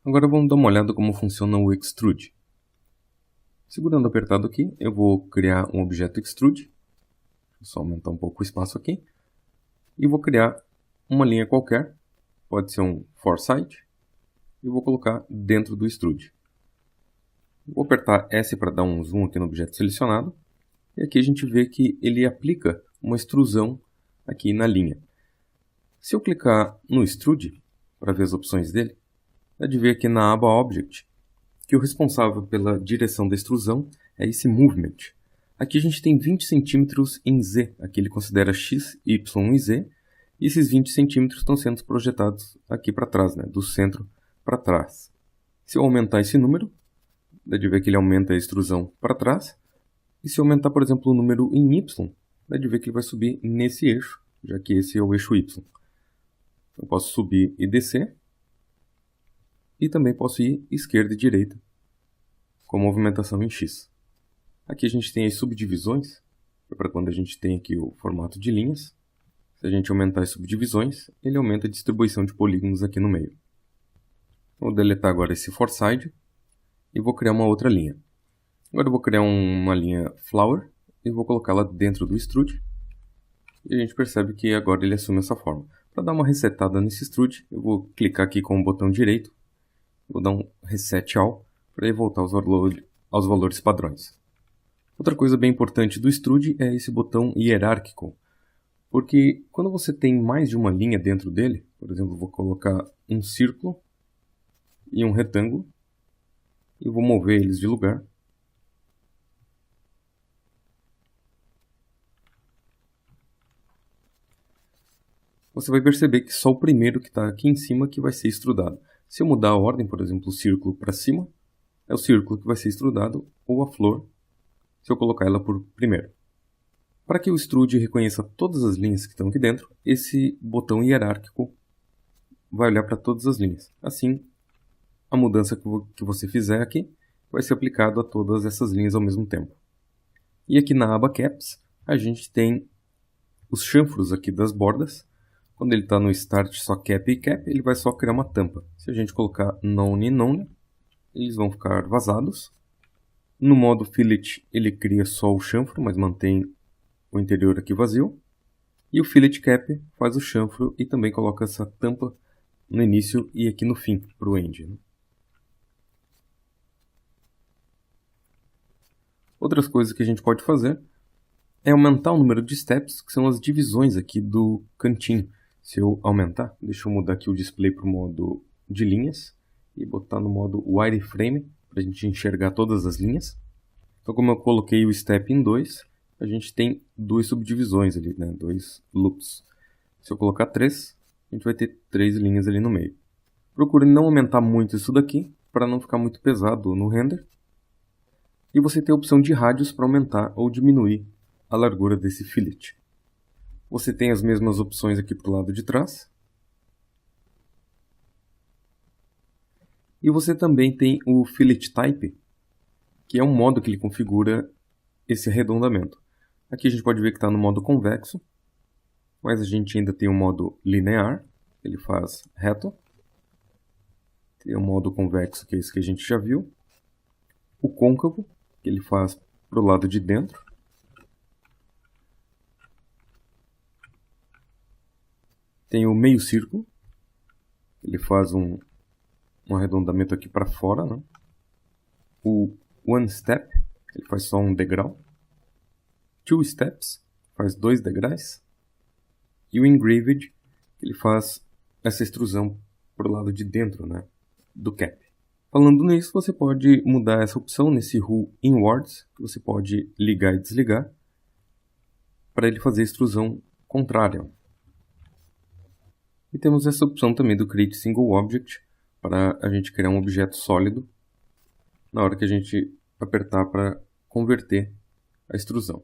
Agora vamos dar uma olhada como funciona o Extrude. Segurando apertado aqui, eu vou criar um objeto Extrude. Vou só aumentar um pouco o espaço aqui. E vou criar uma linha qualquer, pode ser um Foresight, e vou colocar dentro do Extrude. Vou apertar S para dar um zoom aqui no objeto selecionado. E aqui a gente vê que ele aplica uma extrusão aqui na linha. Se eu clicar no Extrude, para ver as opções dele, dá de ver aqui na aba Object, que o responsável pela direção da extrusão é esse Movement. Aqui a gente tem 20 centímetros em Z, aqui ele considera X, Y e Z, e esses 20 centímetros estão sendo projetados aqui para trás, do centro para trás. Se eu aumentar esse número, dá de ver que ele aumenta a extrusão para trás, e se eu aumentar, por exemplo, o número em Y, dá de ver que ele vai subir nesse eixo, já que esse é o eixo Y. Eu posso subir e descer, e também posso ir esquerda e direita, com movimentação em X. Aqui a gente tem as subdivisões, para quando a gente tem aqui o formato de linhas. Se a gente aumentar as subdivisões, ele aumenta a distribuição de polígonos aqui no meio. Vou deletar agora esse Foresight e vou criar uma outra linha. Agora eu vou criar uma linha Flower e vou colocá-la dentro do Extrude. E a gente percebe que agora ele assume essa forma. Para dar uma resetada nesse Extrude, eu vou clicar aqui com o botão direito. Vou dar um Reset All para ele voltar aos valores padrões. Outra coisa bem importante do Extrude é esse botão hierárquico. Porque quando você tem mais de uma linha dentro dele, por exemplo, vou colocar um círculo e um retângulo, e vou mover eles de lugar. Você vai perceber que só o primeiro que está aqui em cima que vai ser extrudado. Se eu mudar a ordem, por exemplo, o círculo para cima, é o círculo que vai ser extrudado, ou a flor, se eu colocar ela por primeiro. Para que o Extrude reconheça todas as linhas que estão aqui dentro, esse botão hierárquico vai olhar para todas as linhas. Assim, a mudança que você fizer aqui vai ser aplicada a todas essas linhas ao mesmo tempo. E aqui na aba Caps, a gente tem os chanfros aqui das bordas. Quando ele está no Start só Cap e Cap, ele vai só criar uma tampa. Se a gente colocar None e None, eles vão ficar vazados. No modo Fillet, ele cria só o chanfro, mas mantém o interior aqui vazio. E o Fillet Cap faz o chanfro e também coloca essa tampa no início e aqui no fim, para o end. Outras coisas que a gente pode fazer é aumentar o número de steps, que são as divisões aqui do cantinho. Se eu aumentar, deixa eu mudar aqui o display para o modo de linhas e botar no modo wireframe para a gente enxergar todas as linhas. Então, como eu coloquei o step em 2, a gente tem duas subdivisões ali, dois loops. Se eu colocar 3, a gente vai ter 3 linhas ali no meio. Procure não aumentar muito isso daqui para não ficar muito pesado no render. E você tem a opção de rádios para aumentar ou diminuir a largura desse fillet. Você tem as mesmas opções aqui para o lado de trás. E você também tem o Fillet Type, que é um modo que ele configura esse arredondamento. Aqui a gente pode ver que está no modo convexo, mas a gente ainda tem o modo linear, ele faz reto. Tem o modo convexo, que é esse que a gente já viu. O côncavo, que ele faz para o lado de dentro. Tem o meio círculo, ele faz um arredondamento aqui para fora. O one step, ele faz só um degrau. Two steps, faz 2 degraus. E o engraved, ele faz essa extrusão para o lado de dentro, do cap. Falando nisso, você pode mudar essa opção nesse Rule Inwards, que você pode ligar e desligar, para ele fazer a extrusão contrária. E temos essa opção também do Create Single Object, para a gente criar um objeto sólido na hora que a gente apertar para converter a extrusão.